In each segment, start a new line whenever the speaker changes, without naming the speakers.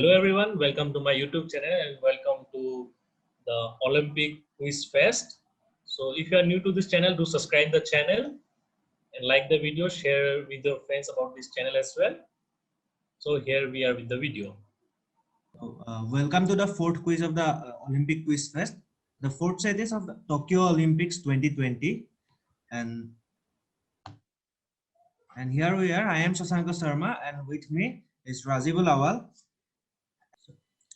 Hello everyone, welcome to my YouTube channel and welcome to the Olympic Quiz Fest. So if you are new to this channel, do subscribe the channel and like the video, share with your friends about this channel as well. So here we are with the video.
Welcome to the fourth quiz of the Olympic Quiz Fest, the fourth series of the Tokyo Olympics 2020. And here we are. I am Shashank Sharma, and with me is Rajibul Awal.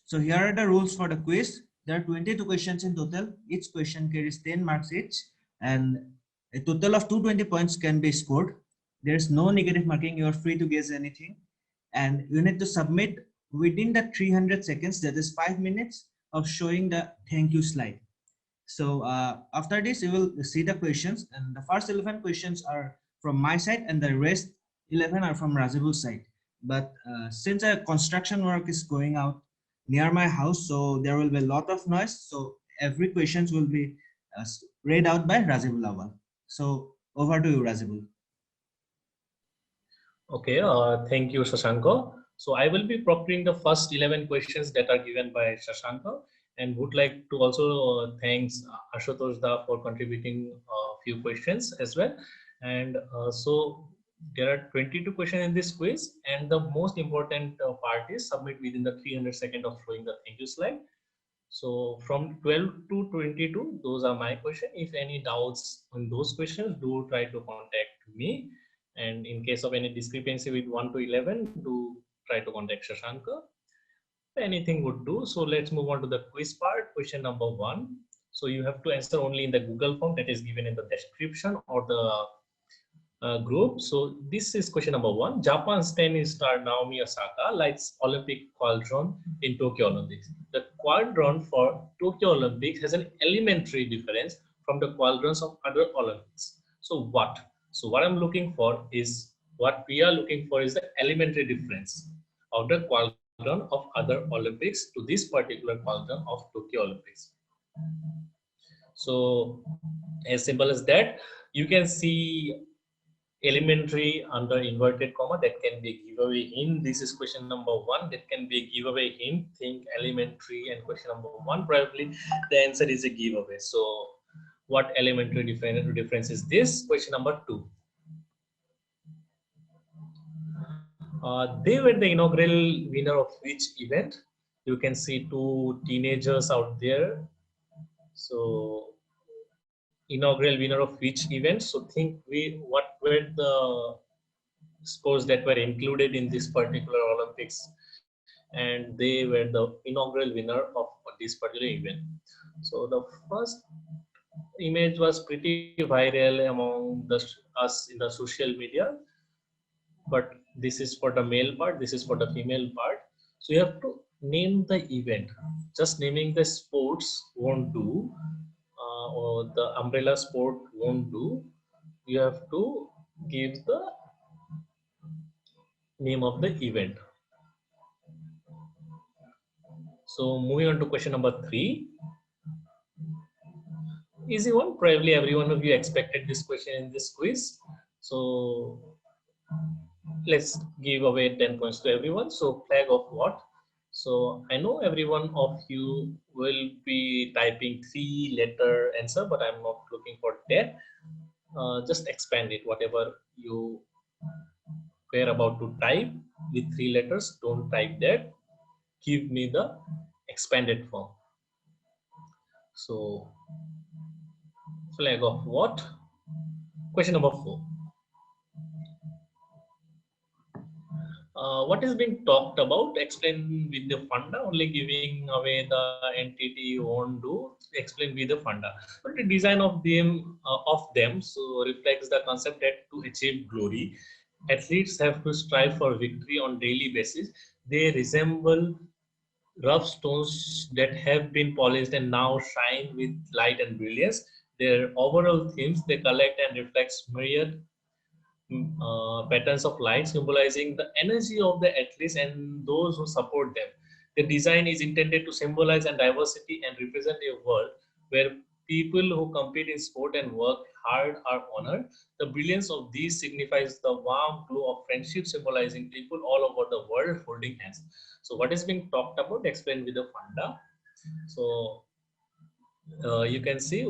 So here are the rules for the quiz. There are 22 questions in total. Each question carries 10 marks each, and a total of 220 points can be scored. There is no negative marking. You are free to guess anything, and you need to submit within the 300 seconds, that is 5 minutes, of showing the thank you slide. So after this, you will see the questions, and the first 11 questions are from my side, and the rest 11 are from Rajibul's side. But since a construction work is going out near my house, so there will be a lot of noise. So every questions will be read out by Rajibul Awal. So over to you, Rajibul.
Okay, thank you, Shashank. So I will be proctoring the first 11 questions that are given by Shashank, and would like to also thanks Ashutosh Da for contributing a few questions as well. And so there are 22 questions in this quiz, and the most important part is submit within the 300 seconds of showing the thank you slide. So from 12 to 22, those are my questions. If any doubts on those questions, do try to contact me. And in case of any discrepancy with 1 to 11, do try to contact Shashank. Anything would do. So let's move on to the quiz part. Question number 1. So you have to answer only in the Google form that is given in the description or the group. So this is question number 1. Japan's tennis star Naomi Osaka lights Olympic quadron in Tokyo Olympics. The quadron for Tokyo Olympics has an elementary difference from the quadrons of other Olympics. So what? So what I'm looking for is, what we are looking for is the elementary difference of the quadron of other Olympics to this particular quadron of Tokyo Olympics. So as simple as that, you can see elementary under inverted comma, that can be a giveaway hint. This is question number 1, that can be a giveaway hint. Think elementary and question number 1, probably the answer is a giveaway. So what elementary difference is this? Question number 2. They were the inaugural winner of which event? You can see 2 teenagers out there. So inaugural winner of which event? So think what were the sports that were included in this particular Olympics, and they were the inaugural winner of this particular event. So the first image was pretty viral among us in the social media, but this is for the male part, this is for the female part. So you have to name the event. Just naming the sports won't do, or the umbrella sport won't do. You have to give the name of the event. So moving on to question number 3. Easy one. Probably every one of you expected this question in this quiz. So let's give away 10 points to everyone. So flag of what? So I know every one of you will be typing 3-letter answer, but I'm not looking for that. Just expand it. Whatever you were about to type with 3 letters, don't type that. Give me the expanded form. So flag of what? Question number 4. What is being talked about? Explain with the funda. Only giving away the entity won't do. Explain with the funda. But the design of them so reflects the concept that to achieve glory, athletes have to strive for victory on daily basis. They resemble rough stones that have been polished and now shine with light and brilliance. Their overall themes, they collect and reflect myriad patterns of light, symbolizing the energy of the athletes and those who support them. The design is intended to symbolize and diversity and represent a world where people who compete in sport and work hard are honored. The brilliance of these signifies the warm glow of friendship, symbolizing people all over the world holding hands. So what is being talked about? Explained with the funda. So you can see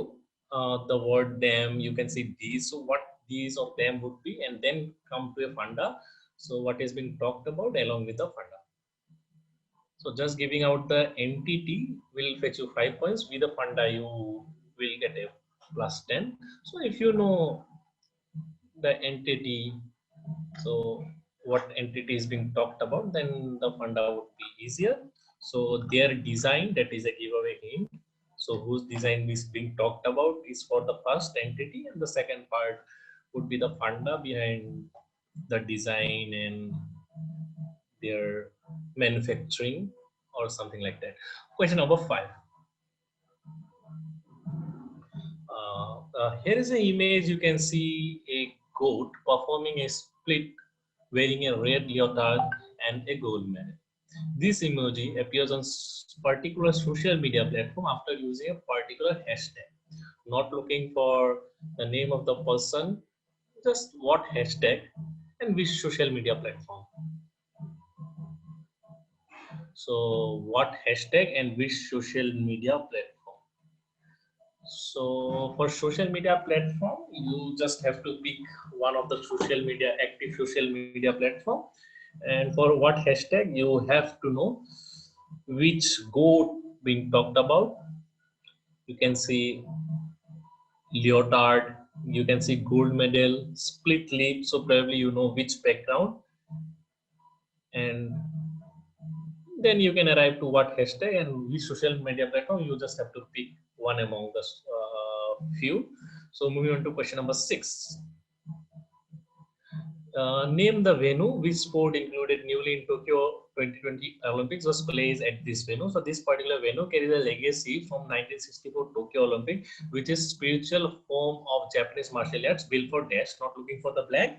the word them, you can see these. So what these of them would be, and then come to a funda. So what is being talked about along with the funda. So just giving out the entity will fetch you 5 points. With the funda, you will get a plus 10. So if you know the entity, so what entity is being talked about, then the funda would be easier. So their design, that is a giveaway hint. So whose design is being talked about is for the first entity, and the second part would be the funda behind the design and their manufacturing or something like that. Question number 5. Here is an image. You can see a goat performing a split wearing a red leotard and a gold medal. This emoji appears on particular social media platform after using a particular hashtag. Not looking for the name of the person, just what hashtag and which social media platform. So what hashtag and which social media platform. So for social media platform, you just have to pick one of the active social media platform. And for what hashtag, you have to know which goat being talked about. You can see leotard, you can see gold medal, split lip. So probably you know which background. And then you can arrive to what hashtag and which social media platform. You just have to pick one among the few. So moving on to question number 6. Name the venue which sport included newly in Tokyo 2020 Olympics was placed at this venue. So this particular venue carries a legacy from 1964 Tokyo Olympic, which is spiritual form of Japanese martial arts built for dash, not looking for the blank.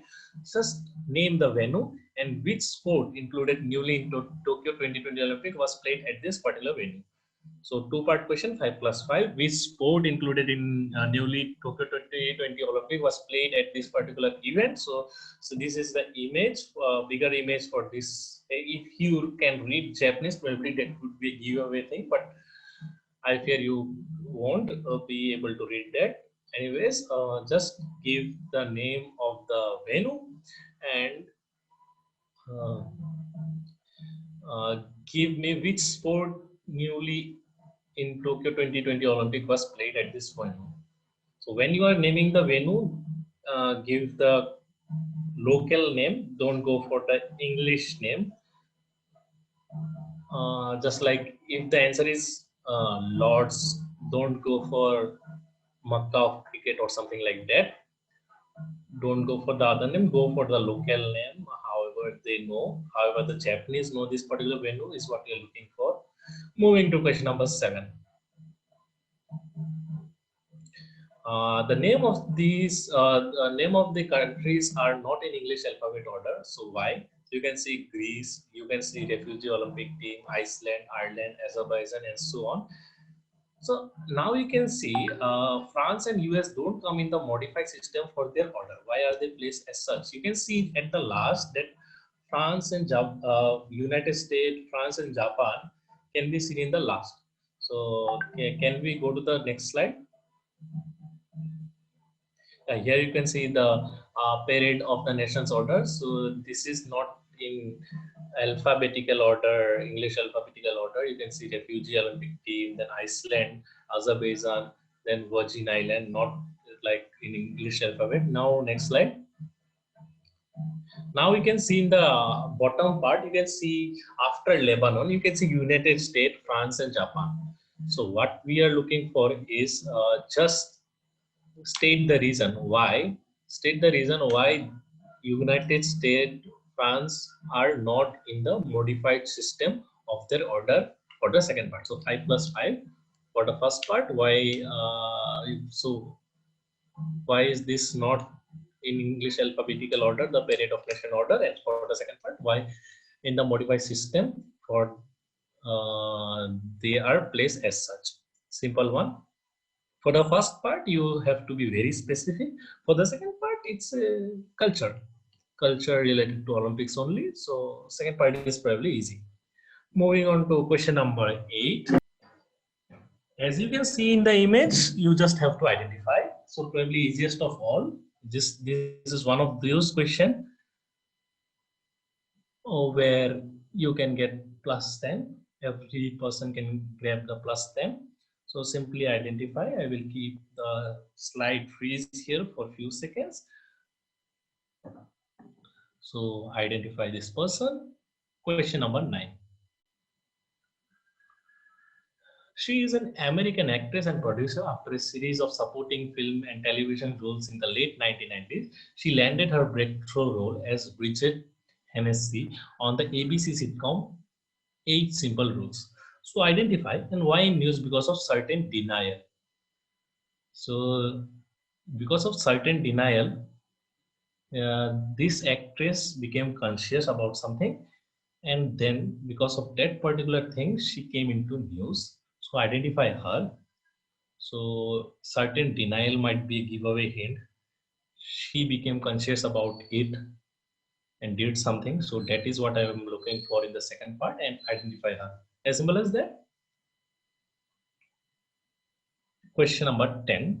Just name the venue and which sport included newly in Tokyo 2020 Olympic was played at this particular venue. So 2-part question, 5 plus 5. Which sport included in newly Tokyo 2020 Olympic was played at this particular event? So this is the image, bigger image for this. If you can read Japanese, probably that would be a giveaway thing, but I fear you won't be able to read that. Anyways, just give the name of the venue and give me which sport newly in Tokyo 2020 Olympic was played at this point. So when you are naming the venue, give the local name. Don't go for the English name. Just like if the answer is Lords, don't go for Makkah of cricket or something like that. Don't go for the other name. Go for the local name. However they know. However the Japanese know this particular venue is what you're looking for. Moving to question number 7. The name of the countries are not in English alphabet order. So why? You can see Greece, you can see Refugee Olympic Team, Iceland, Ireland, Azerbaijan, and so on. So now you can see France and US don't come in the modified system for their order. Why are they placed as such? You can see at the last that France and United States, France and Japan can be seen in the last. So can we go to the next slide? Here you can see the parade of the nations order. So this is not in alphabetical order, English alphabetical order. You can see Refugee Olympic Team, then Iceland, Azerbaijan, then Virgin Island, not like in English alphabet. Now next slide. Now you can see in the bottom part, you can see after Lebanon, you can see United States, France and Japan. So what we are looking for is just state the reason why United States, France are not in the modified system of their order for the second part. So 5 plus 5 for the first part. Why is this not in English alphabetical order, the parade of nation order? And for the second part, why in the modified system for they are placed as such? Simple one. For the first part, you have to be very specific. For the second part, it's a culture related to Olympics only. So second part is probably easy. Moving on to question number 8. As you can see in the image, you just have to identify. So probably easiest of all, this is one of those questions where you can get plus 10. Every person can grab the plus 10. So simply identify. I will keep the slide freeze here for a few seconds. So identify this person. Question number 9. She is an American actress and producer. After a series of supporting film and television roles in the late 1990s, she landed her breakthrough role as Bridget Hennessy on the ABC sitcom 8 Simple Rules. So identify and why in news because of certain denial. So because of certain denial, this actress became conscious about something, and then because of that particular thing, she came into news. So identify her. So certain denial might be a giveaway hint. She became conscious about it and did something. So that is what I am looking for in the second part, and identify her. As simple as that. Question number 10.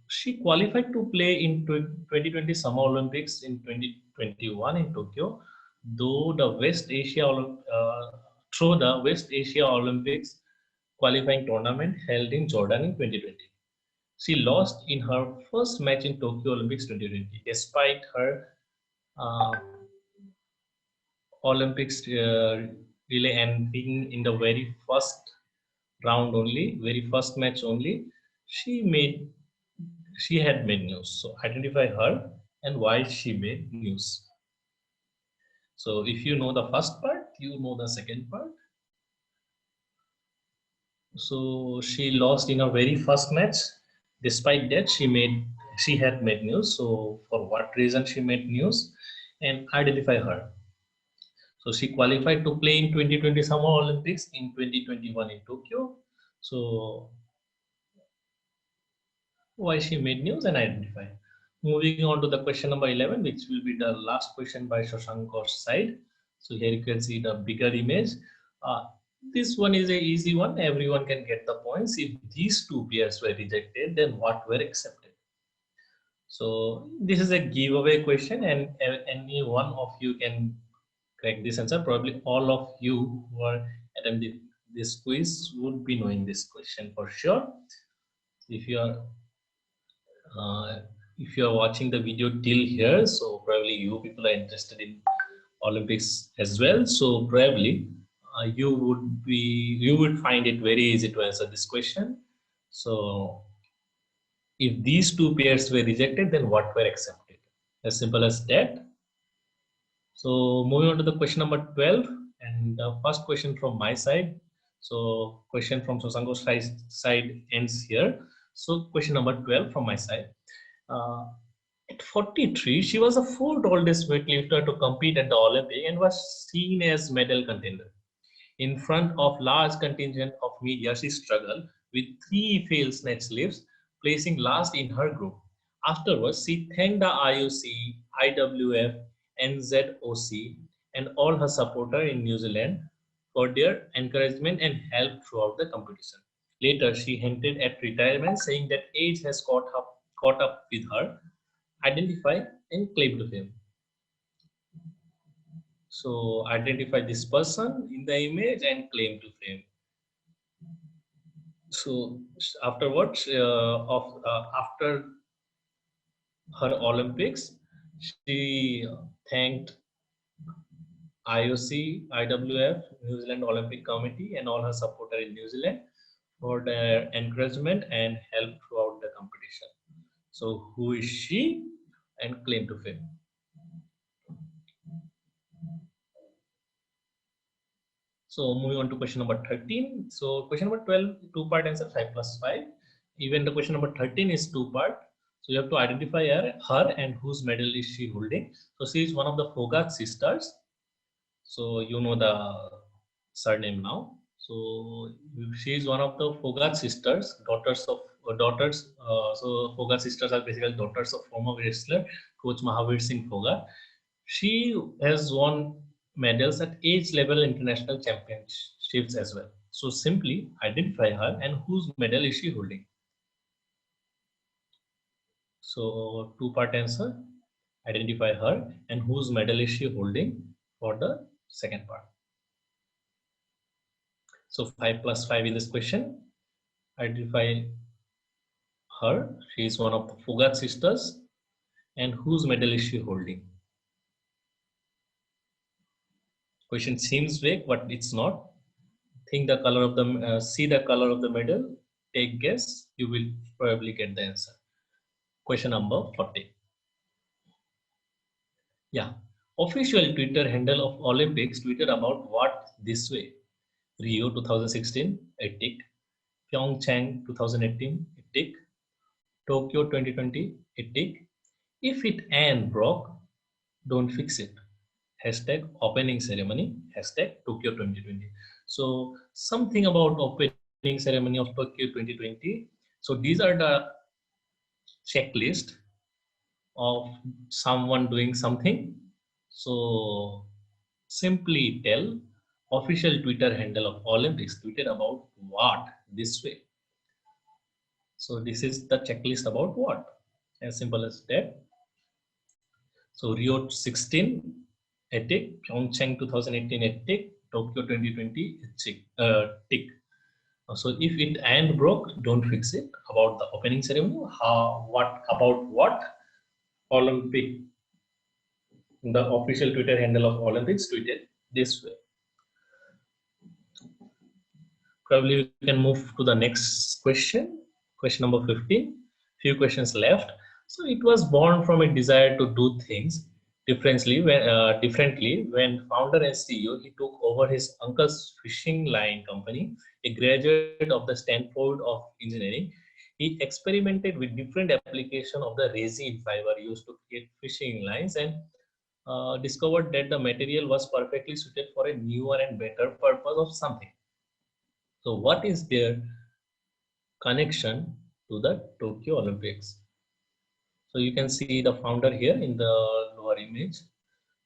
She qualified to play in 2020 Summer Olympics in 2021 in Tokyo, though the through the West Asia Olympics qualifying tournament held in Jordan in 2020. She lost in her first match in Tokyo Olympics 2020, despite her uh, Olympics relay ending in the very first round only, very first match only. She had made news. So identify her and why she made news. So if you know the first part, you know the second part. So she lost in her very first match. Despite that, she had made news. So for what reason she made news, and identify her. So she qualified to play in 2020 Summer Olympics in 2021 in Tokyo. So why she made news and identify. Moving on to the question number 11, which will be the last question by Shashanko's side. So here you can see the bigger image. This one is an easy one. Everyone can get the points. If these two pairs were rejected, then what were accepted? So this is a giveaway question, and any one of you can correct this answer. Probably all of you who are attempting this quiz would be knowing this question for sure. If you are if you are watching the video till here, so probably you people are interested in Olympics as well. So probably you would find it very easy to answer this question. So if these two pairs were rejected, then what were accepted? As simple as that. So moving on to the question number 12, and the first question from my side. So question from Shashanko's side ends here. So question number 12 from my side. At 43, she was the fourth oldest weightlifter to compete at the Olympic and was seen as medal contender. In front of large contingent of media, she struggled with 3 failed snatch lifts, placing last in her group. Afterwards, she thanked the IOC, IWF, NZOC, and all her supporters in New Zealand for their encouragement and help throughout the competition. Later, she hinted at retirement, saying that age has caught up with her. Identify and claim to fame. So identify this person in the image and claim to fame. So afterwards, after her Olympics, she thanked IOC, IWF, New Zealand Olympic Committee, and all her supporters in New Zealand for their encouragement and help throughout the competition. So who is she? And claim to fame. So moving on to question number 13. So question number 12, 2-part answer, 5 plus 5. Even the question number 13 is 2-part. So you have to identify her and whose medal is she holding. So she is one of the Fogart sisters. So you know the surname now. So she is one of the Fogart sisters, daughters. So Fogart sisters are basically daughters of former wrestler Coach Mahavir Singh Fogart. She has won medals at age level international championships as well. So simply identify her and whose medal is she holding. So two-part answer. Identify her and whose medal is she holding for the second part. So 5 plus 5 in this question. Identify her. She is one of the Fogart sisters. And whose medal is she holding? Question seems vague, but it's not. Think the color of the, see the color of the medal. Take guess. You will probably get the answer. Question number 40. Yeah. Official Twitter handle of Olympics tweeted about what this way? Rio 2016, a tick. Pyeongchang 2018, a tick. Tokyo 2020, a tick. If it and broke, don't fix it. Hashtag opening ceremony, hashtag Tokyo 2020. So something about opening ceremony of Tokyo 2020. So these are the checklist of someone doing something. So simply tell official Twitter handle of Olympics tweeted about what this way. So this is the checklist about what? As simple as that. So Rio 16, a tick. Pyeongchang 2018, a tick. Tokyo 2020, a tick. So if it and broke, don't fix it. About the opening ceremony, what about what? Olympic, the official Twitter handle of Olympics tweeted this way. Probably we can move to the next question. Question number 15. Few questions left. So it was born from a desire to do things differently when founder and CEO, he took over his uncle's fishing line company, a graduate of the Stanford of Engineering. He experimented with different application of the resin fiber used to create fishing lines and discovered that the material was perfectly suited for a newer and better purpose of something. So what is their connection to the Tokyo Olympics? So you can see the founder here in the lower image.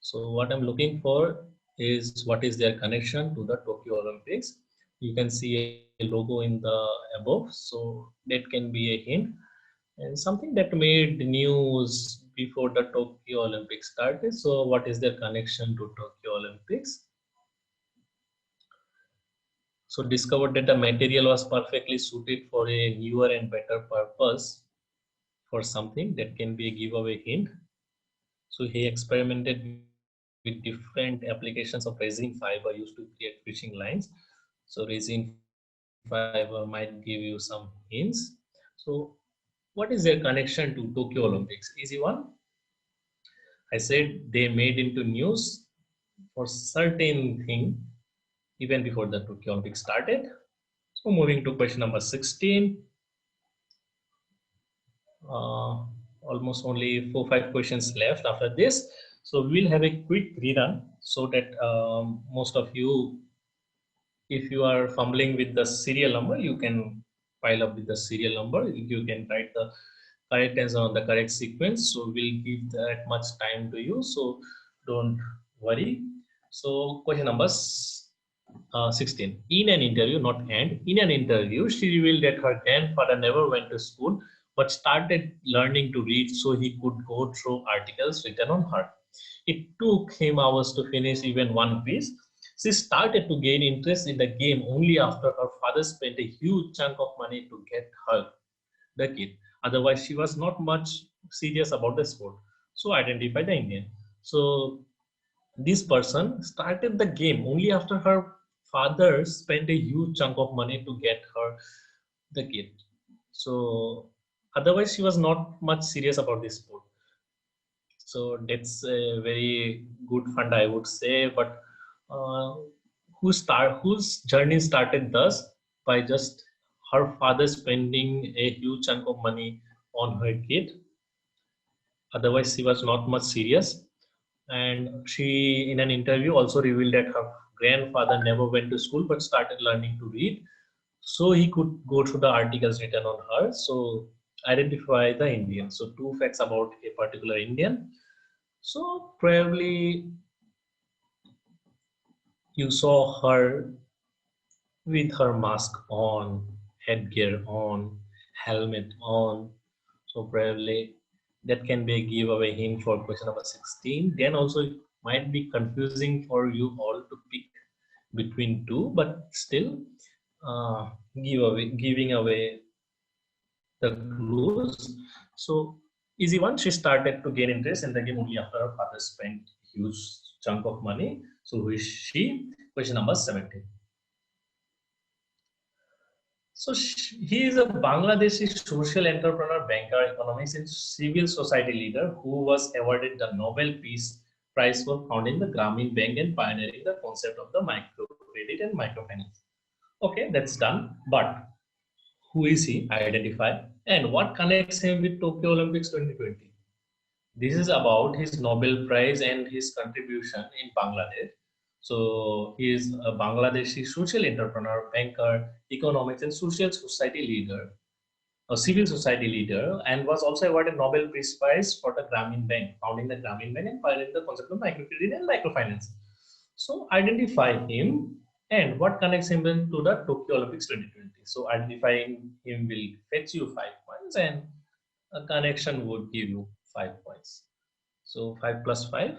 So what I'm looking for is what is their connection to the Tokyo Olympics. You can see a logo in the above. So that can be a hint. And something that made news before the Tokyo Olympics started. So what is their connection to Tokyo Olympics? So discovered that the material was perfectly suited for a newer and better purpose for something that can be a giveaway hint. So he experimented with different applications of resin fiber used to create fishing lines. So resin fiber might give you some hints. So what is their connection to Tokyo Olympics? Easy one. I said they made into news for certain thing even before the Tokyo Olympics started. So moving to question number 16. Almost only 4-5 questions left after this. So we'll have a quick rerun so that most of you, if you are fumbling with the serial number, you can pile up with the serial number. You can write the correct answer on the correct sequence. So we'll give that much time to you. So don't worry. So question number 16. In an interview, not and, in an interview, she revealed that her grandfather never went to school but started learning to read so he could go through articles written on her. It took him hours to finish even one piece. She started to gain interest in the game only after her father spent a huge chunk of money to get her the kit. Otherwise, she was not much serious about the sport. So identify the Indian. So this person started the game only after her father spent a huge chunk of money to get her the kit. So otherwise she was not much serious about this sport. So that's a very good fund, I would say. But whose journey started thus by just her father spending a huge chunk of money on her kid. Otherwise she was not much serious. And she in an interview also revealed that her grandfather never went to school but started learning to read, so he could go through the articles written on her. So identify the Indian. So two facts about a particular Indian. So probably you saw her with her mask on, headgear on, helmet on. So probably that can be a giveaway hint for question number 16. Then also it might be confusing for you all to pick between two, but still giving away the clues. So easy one, she started to gain interest in the game only after her father spent huge chunk of money. So who is she? Question number 17. So he is a Bangladeshi social entrepreneur, banker, economist, and civil society leader who was awarded the Nobel Peace Prize for founding the Grameen Bank and pioneering the concept of the microcredit and microfinance. Okay, that's done. But who is he? Identify. And what connects him with Tokyo Olympics 2020? This is about his Nobel Prize and his contribution in Bangladesh. So he is a Bangladeshi social entrepreneur, banker, economics and social society leader, a civil society leader, and was also awarded Nobel Peace Prize for the Grameen Bank, founding the Grameen Bank and pioneering the concept of microcredit and microfinance. So identify him and what connects him to the Tokyo Olympics 2020. So identifying him will fetch you 5 points and a connection would give you 5 points. So 5 plus 5.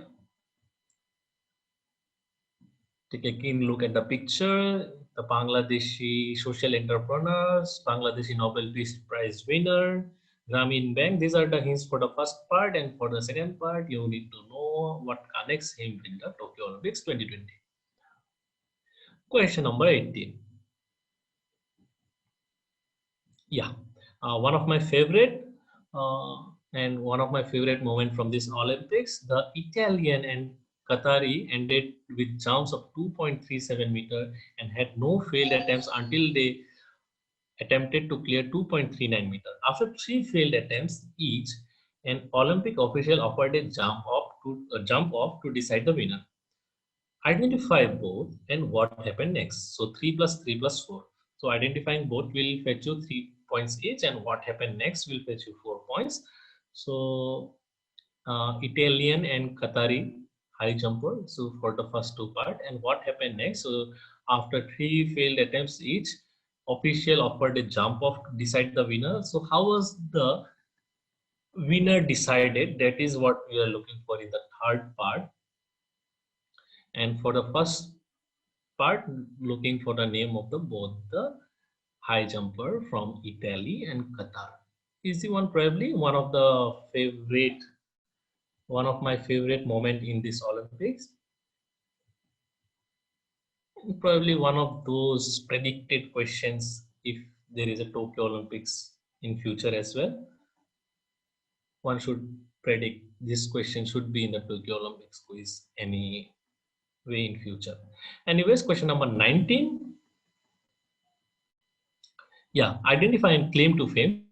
Take a keen look at the picture. The Bangladeshi social entrepreneurs, Bangladeshi Nobel Peace Prize winner, Grameen Bank. These are the hints for the first part, and for the second part, you need to know what connects him with the Tokyo Olympics 2020. Question number 18. Yeah, one of my favorite moment from this Olympics, the Italian and Qatari ended with jumps of 2.37 meter and had no failed attempts until they attempted to clear 2.39 meter. After 3 failed attempts each, an Olympic official offered a jump off to decide the winner. Identify both and what happened next. So 3 plus 3 plus 4. So identifying both will fetch you 3 points each, and what happened next will fetch you 4 points. So Italian and Qatari high jumper. So for the first two part, and what happened next? So after 3 failed attempts each, official offered a jump off to decide the winner. So how was the winner decided? That is what we are looking for in the third part. And for the first part, looking for the name of both the high jumper from Italy and Qatar. Easy one, probably one of my favorite moment in this Olympics. Probably one of those predicted questions if there is a Tokyo Olympics in future as well. One should predict this question should be in the Tokyo Olympics quiz any way in future. Anyways, question number 19. Yeah, identify and claim to fame.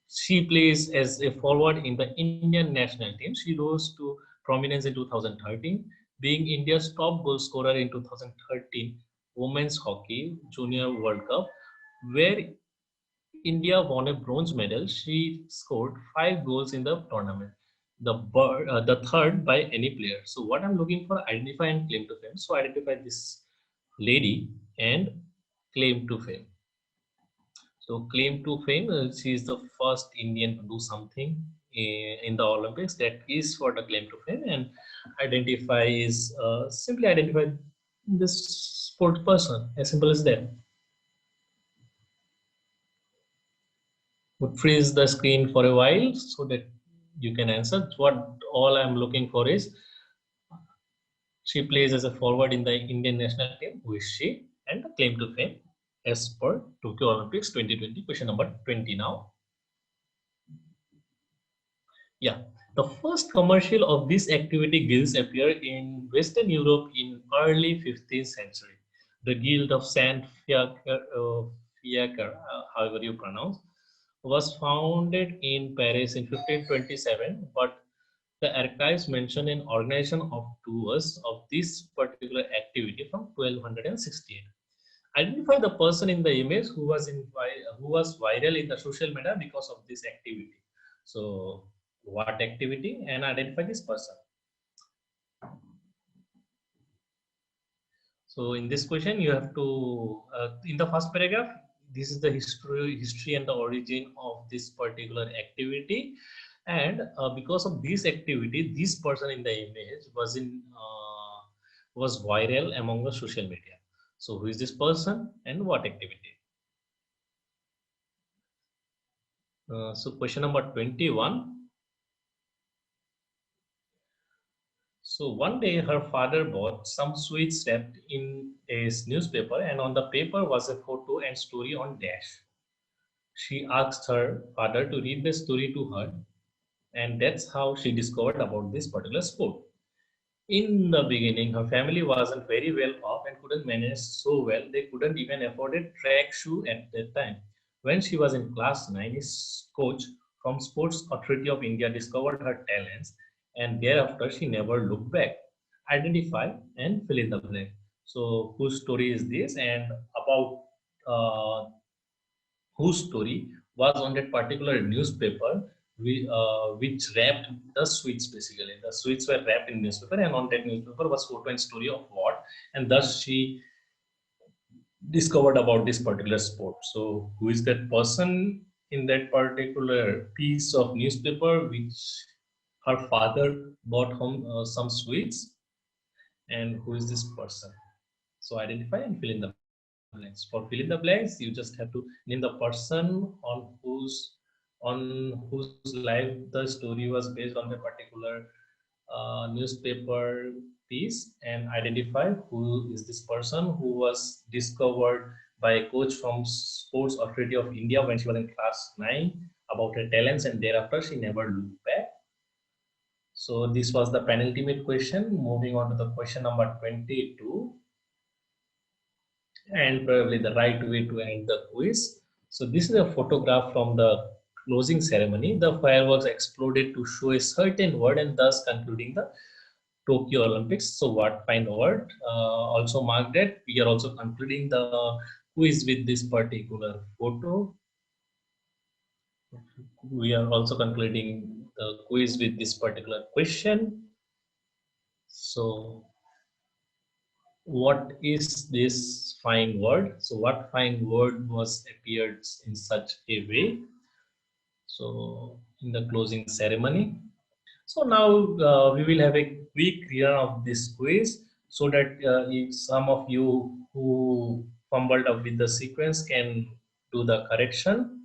She plays as a forward in the Indian national team. She rose to prominence in 2013, being India's top goal scorer in 2013 Women's Hockey Junior World Cup, where India won a bronze medal. She scored 5 goals in the tournament, the third by any player. So what I'm looking for, identify and claim to fame. So identify this lady and claim to fame. So claim to fame, she is the first Indian to do something in the Olympics. That is for the claim to fame. And identify is simply identify this sport person, as simple as that. Would freeze the screen for a while so that you can answer. What all I'm looking for is she plays as a forward in the Indian national team. Who is she? And the claim to fame as per Tokyo Olympics 2020. Question number 20 now. Yeah, the first commercial of this activity guilds appeared in Western Europe in early 15th century. The Guild of Saint Fiacre, however you pronounce, was founded in Paris in 1527, but The archives mention an organization of tours of this particular activity from 1268. Identify the person in the image who was viral in the social media because of this activity. So, what activity, and identify this person. So in this question, you have to, in the first paragraph, this is the history and the origin of this particular activity. And because of this activity, this person in the image was viral among the social media. So who is this person and what activity? So question number 21. So one day her father bought some sweets wrapped in a newspaper, and on the paper was a photo and story on dash. She asked her father to read the story to her, and that's how she discovered about this particular sport. In the beginning, her family wasn't very well off and couldn't manage so well. They couldn't even afford a track shoe at that time. When she was in class 9, his coach from Sports Authority of India discovered her talents, and thereafter she never looked back. Identify and fill in the blank. So, whose story is this, and about whose story was on that particular newspaper, which wrapped the sweets basically. The sweets were wrapped in newspaper, and on that newspaper was photo and story of what, and thus she discovered about this particular sport. So, who is that person in that particular piece of newspaper which her father bought home some sweets, and who is this person? So, identify and fill in the blanks. For fill in the blanks, you just have to name the person on whose life the story was based on the particular newspaper piece, and identify who is this person who was discovered by a coach from Sports Authority of India when she was in class 9 about her talents, and thereafter she never looked back. So this was the penultimate question. Moving on to the question number 22, and probably the right way to end the quiz. So this is a photograph from the closing ceremony. The fireworks exploded to show a certain word and thus concluding the Tokyo Olympics. So what kind of word? Also mark that we are also concluding the quiz with this particular photo. We are also concluding the quiz with this particular question. So what is this fine word? So what fine word was appeared in such a way? So in the closing ceremony. So now we will have a quick rerun of this quiz so that if some of you who fumbled up with the sequence can do the correction.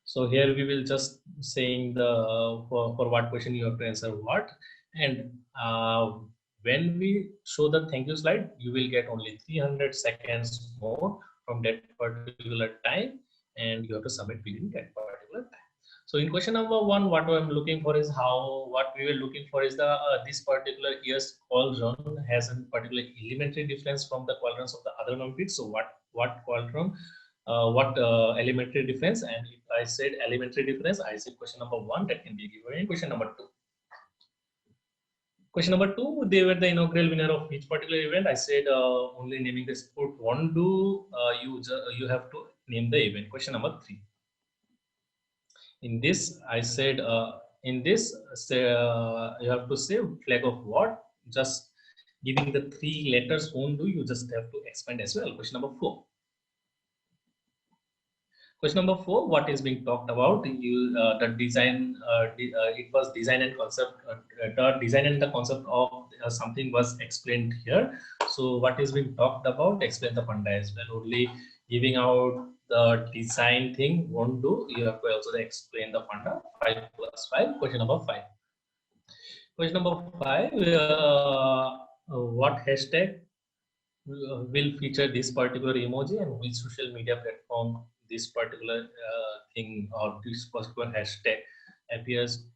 So here we will just saying the for what question you have to answer what, and when we show the thank you slide, you will get only 300 seconds more from that particular time, and you have to submit within that particular time. So in question number 1, what I'm looking for is what we were looking for is the this particular year's quadron has a particular elementary difference from the quadrants of the other Olympics. So what quadron? What elementary difference? And if I said elementary difference, I said question number 1 that can be given in question number 2. Question number 2, they were the inaugural winner of each particular event. I said only naming the sport won't do. You have to name the event. Question number 3. In this, I said in this you have to say flag of what. Just giving the 3 letters won't do. You just have to expand as well. Question number 4. Question number 4, what is being talked about? The design, it was design and concept, the design and the concept of something was explained here. So what is being talked about? Explain the funda as well. Only giving out the design thing won't do. You have to also explain the funda. 5 plus 5. Question number 5. Question number 5, what hashtag will feature this particular emoji, and which social media platform this particular thing or this particular hashtag appears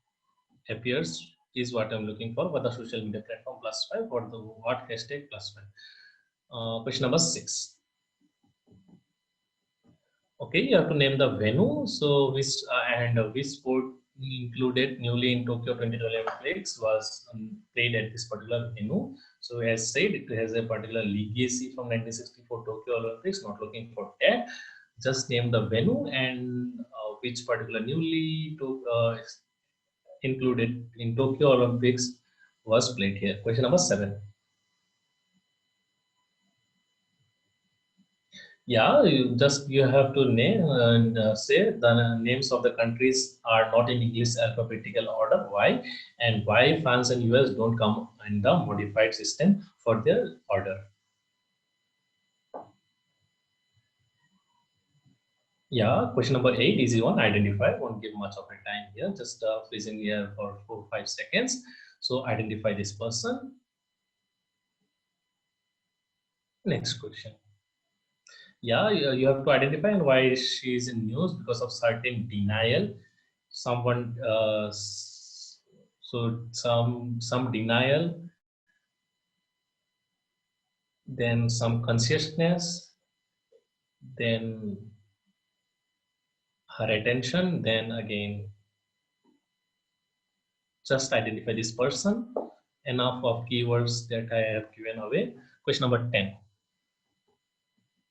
is what I'm looking for the social media platform. Plus 5 for the what hashtag plus 5. Question number 6. Okay, you have to name the venue. So which sport included newly in Tokyo 2020 Olympics was played at this particular venue. So as said, it has a particular legacy from 1964 Tokyo Olympics. Not looking for that. Just name the venue and which particular newly included in Tokyo Olympics was played here. Question number 7. Yeah, you have to name and say the names of the countries are not in English alphabetical order. Why? And why France and US don't come in the modified system for their order? Yeah, question number 8, easy one. Identify. Won't give much of a time here. Just freezing here for 4-5 seconds. So identify this person. Next question. Yeah, you have to identify and why she is in news because of certain denial. Someone, so some denial, then some consciousness, then her attention, then again just identify this person. Enough of keywords that I have given away. Question number 10.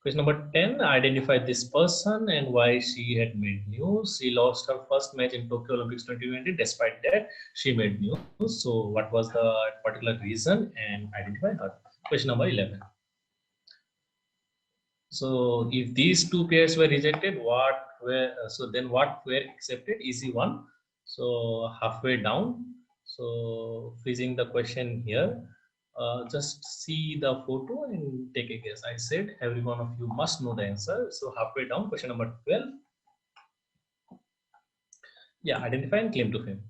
Question number 10, identify this person and why she had made news. She lost her first match in Tokyo Olympics 2020. Despite that, she made news. So what was the particular reason and identify her. Question number 11. So if these two pairs were rejected, what were accepted? Easy one. So halfway down. So freezing the question here. Just see the photo and take a guess. I said every one of you must know the answer. So halfway down, question number 12. Yeah, identify and claim to fame.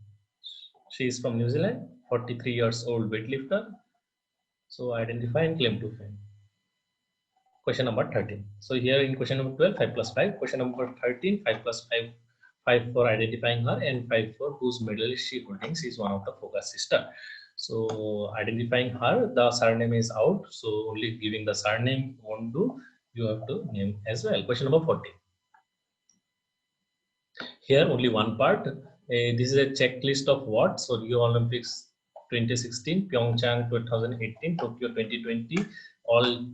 She is from New Zealand, 43 years old weightlifter. So identify and claim to fame. Question number 13. So here in question number 12, 5 plus 5. Question number 13, 5 plus 5. 5 for identifying her and 5 for whose medal is she holding. She is one of the Foga's sister. So identifying her, the surname is out. So only giving the surname won't do. You have to name as well. Question number 14. Here only one part. This is a checklist of what? So Rio Olympics 2016, Pyeongchang 2018, Tokyo 2020, all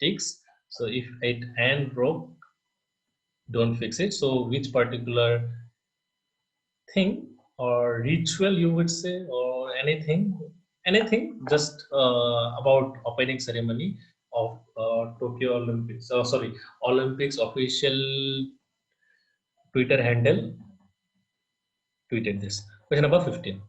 ticks. So if it and broke, don't fix it. So which particular thing or ritual you would say, or anything just about opening ceremony of Tokyo Olympics, Olympics official Twitter handle tweeted this. Question number 15.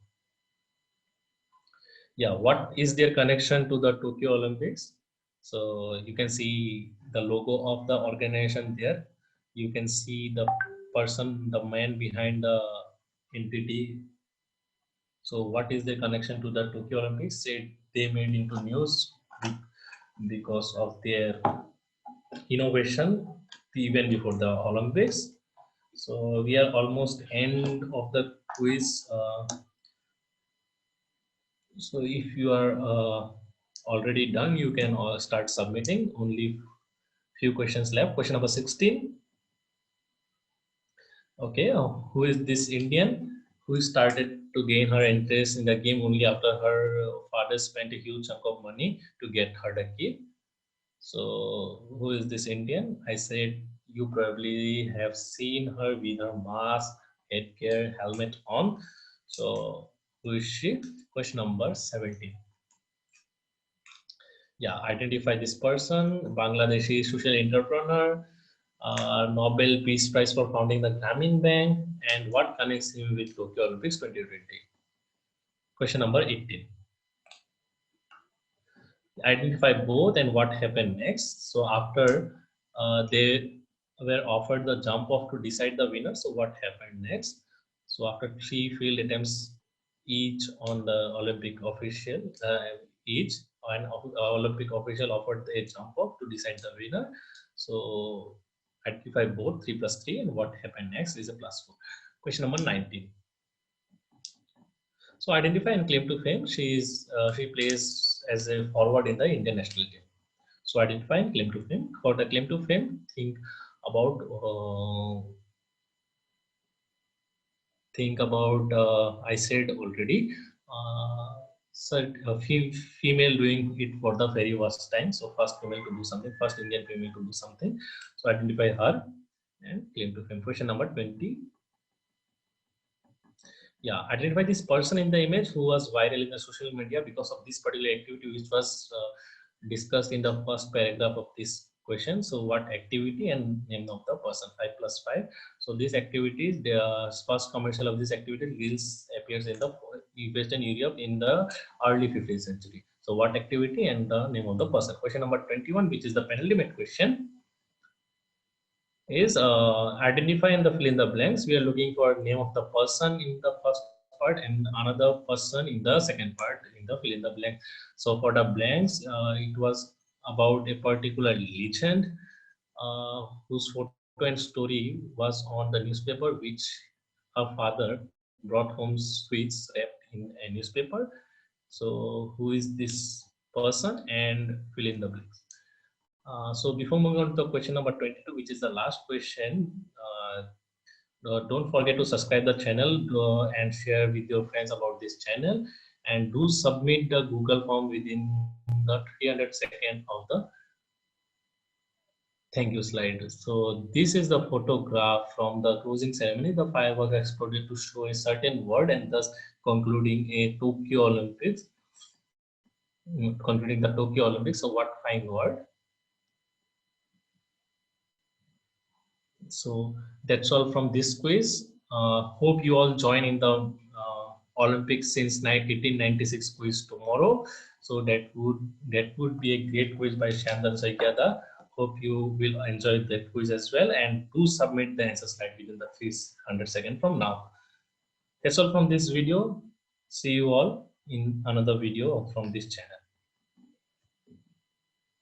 Yeah, what is their connection to the Tokyo Olympics? So you can see the logo of the organization there. You can see the person, the man behind the entity. So what is their connection to the Tokyo Olympics? Said they made into news because of their innovation even before the Olympics. So we are almost end of the quiz. So if you are already done, you can start submitting. Only few questions left. Question number 16. Okay, who is this Indian who started to gain her interest in the game only after her father spent a huge chunk of money to get her the kid? So who is this Indian? I said you probably have seen her with her mask, headgear, helmet on. So who is she? Question number 17. Yeah, identify this person. Bangladeshi social entrepreneur, Nobel Peace Prize for founding the Grameen Bank, and what connects him with Tokyo Olympics 2020? Question number 18. Identify both and what happened next. So after they were offered the jump off to decide the winner, so what happened next? So after 3 failed attempts each on the Olympic official, an Olympic official offered a jump off to decide the winner. So identify both 3 plus 3 and what happened next is a plus 4. Question number 19. So identify and claim to fame. She plays as a forward in the Indian national team. So identify and claim to fame. For the claim to fame, think about think about, I said already, female doing it for the very first time. So first female to do something, first Indian female to do something. So identify her and claim to fame. Question number 20. Yeah, identify this person in the image who was viral in the social media because of this particular activity which was discussed in the first paragraph of this question. So what activity and name of the person, 5+5. So these activities, the first commercial of this activity reels appears in the Western Europe in the early 15th century. So what activity and the name of the person. Question number 21, which is the penultimate question, is identify and the fill in the blanks. We are looking for name of the person in the first part and another person in the second part in the fill in the blank. So for the blanks, it was about a particular legend whose photo and story was on the newspaper, which her father brought home sweets wrapped in a newspaper. So who is this person, and fill in the blanks. So before moving on to question number 22, which is the last question, don't forget to subscribe the channel and share with your friends about this channel, and do submit the Google form within the 300 seconds of the thank you slide. So this is the photograph from the closing ceremony. The firework exploded to show a certain word and thus concluding a Tokyo Olympics. Concluding the Tokyo Olympics. So what fine word? So that's all from this quiz. Hope you all join in the Olympics since 1896 quiz tomorrow. So that would be a great quiz by Shandan Saikada. Hope you will enjoy that quiz as well, and do submit the answer slide within the 300 seconds from now. That's all from this video. See you all in another video from this channel.